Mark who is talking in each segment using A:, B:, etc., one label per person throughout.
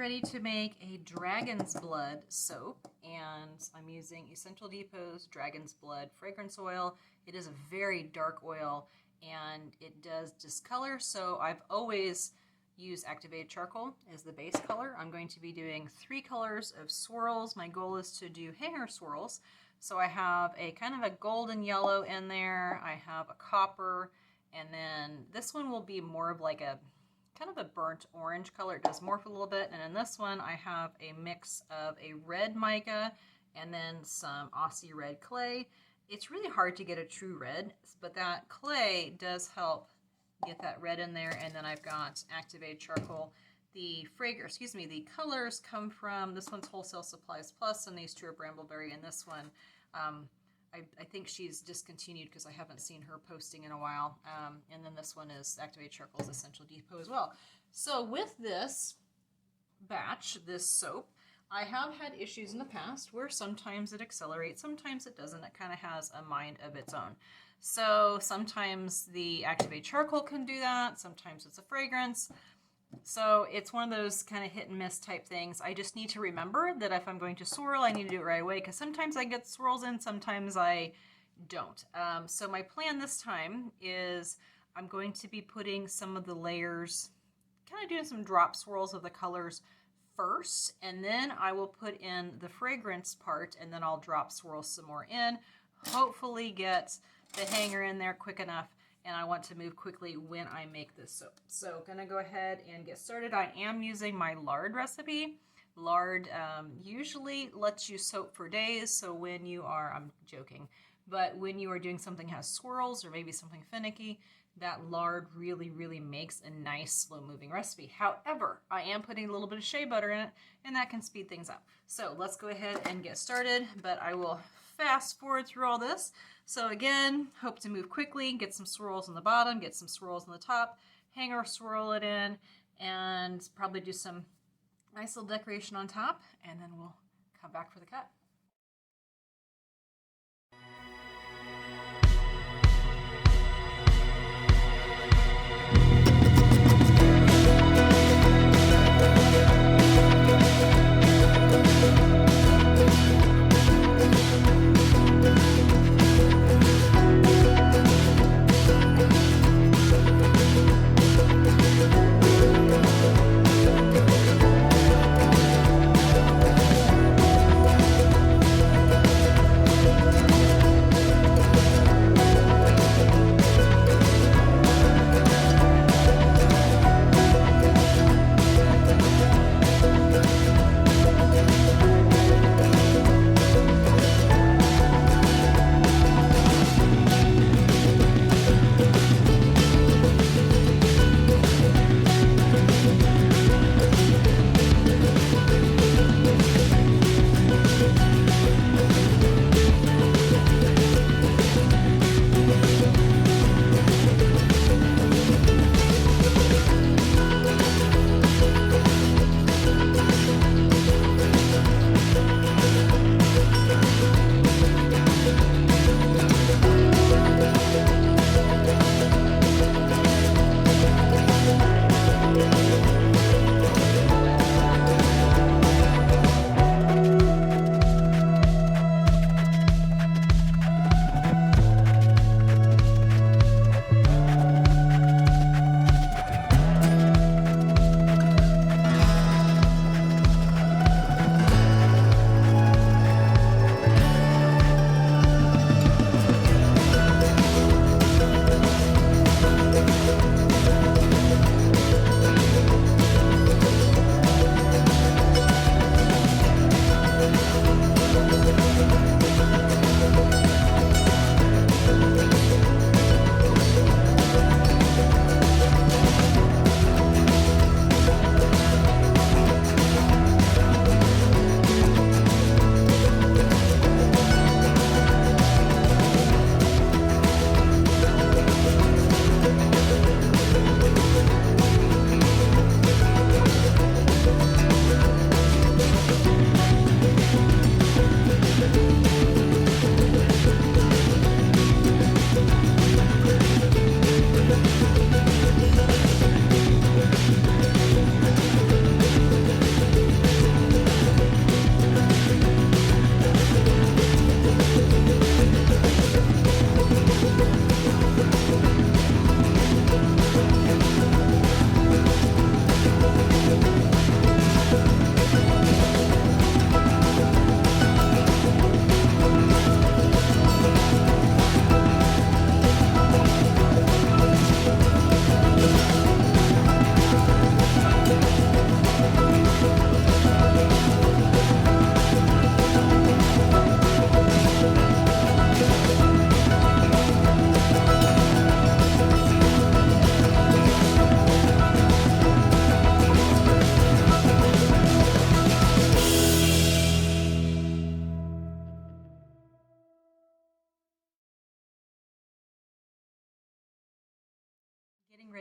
A: ready to make a dragon's blood soap, and I'm using Essential Depot's Dragon's Blood fragrance oil. It is a very dark oil and it does discolor, so I've always used activated charcoal as the base color. I'm going to be doing 3 colors of swirls. My goal is to do hanger swirls. So I have a kind of a golden yellow in there, I have a copper, and then this one will be more of like a kind of a burnt orange color. It does morph a little bit. And in this one, I have a mix of a red mica and then some Aussie red clay. It's really hard to get a true red, but that clay does help get that red in there. And then I've got activated charcoal. The the colors come from, this one's Wholesale Supplies Plus, and these two are Brambleberry, and this one, I think she's discontinued because I haven't seen her posting in a while. And then this one is Activated Charcoal's Essential Depot as well. So with this batch, this soap, I have had issues in the past where sometimes it accelerates, sometimes it doesn't. It kind of has a mind of its own. So sometimes the Activated Charcoal can do that, sometimes it's a fragrance. So it's one of those kind of hit and miss type things. I just need to remember that if I'm going to swirl, I need to do it right away, because sometimes I get swirls in, sometimes I don't. So my plan this time is I'm going to be putting some of the layers, kind of doing some drop swirls of the colors first, and then I will put in the fragrance part, and then I'll drop swirl some more in, hopefully get the hanger in there quick enough. And I want to move quickly when I make this soap. So gonna go ahead and get started. I am using my lard recipe. Lard usually lets you soap for days, so when you are, I'm joking, but when you are doing something that has swirls or maybe something finicky, that lard really makes a nice slow moving recipe. However, I am putting a little bit of shea butter in it, and that can speed things up. So let's go ahead and get started, but I will fast forward through all this. So again, hope to move quickly, get some swirls on the bottom, get some swirls on the top, hanger swirl it in, and probably do some nice little decoration on top, and then we'll come back for the cut.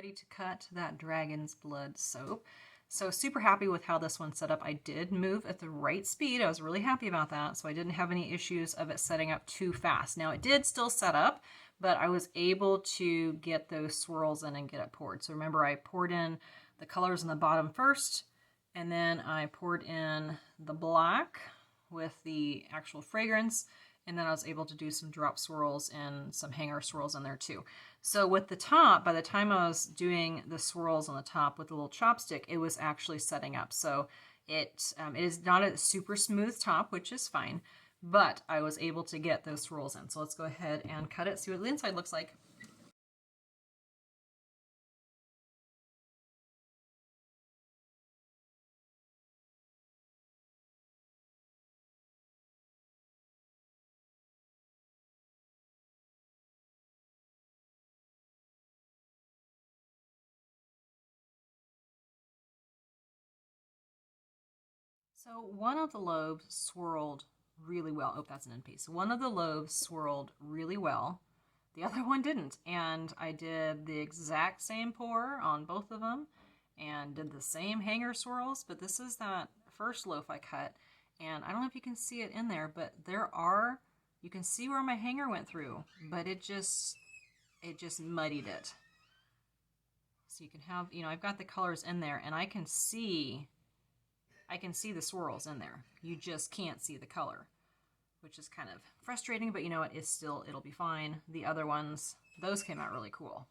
A: ready to cut that dragon's blood soap. So super happy with how this one's set up. I did move at the right speed. I was really happy about that. So I didn't have any issues of it setting up too fast. Now it did still set up, but I was able to get those swirls in and get it poured. So remember, I poured in the colors on the bottom first, and then I poured in the black with the actual fragrance, and then I was able to do some drop swirls and some hanger swirls in there too. So with the top, by the time I was doing the swirls on the top with the little chopstick, it was actually setting up. So it is not a super smooth top, which is fine, but I was able to get those swirls in. So let's go ahead and cut it, see what the inside looks like. So one of the loaves swirled really well. Oh, that's an end piece. One of the loaves swirled really well. The other one didn't. And I did the exact same pour on both of them and did the same hanger swirls. But this is that first loaf I cut. And I don't know if you can see it in there, but you can see where my hanger went through, but it just muddied it. So you can have, I've got the colors in there and I can see the swirls in there. You just can't see the color, which is kind of frustrating, but you know what? It'll be fine. The other ones, those came out really cool.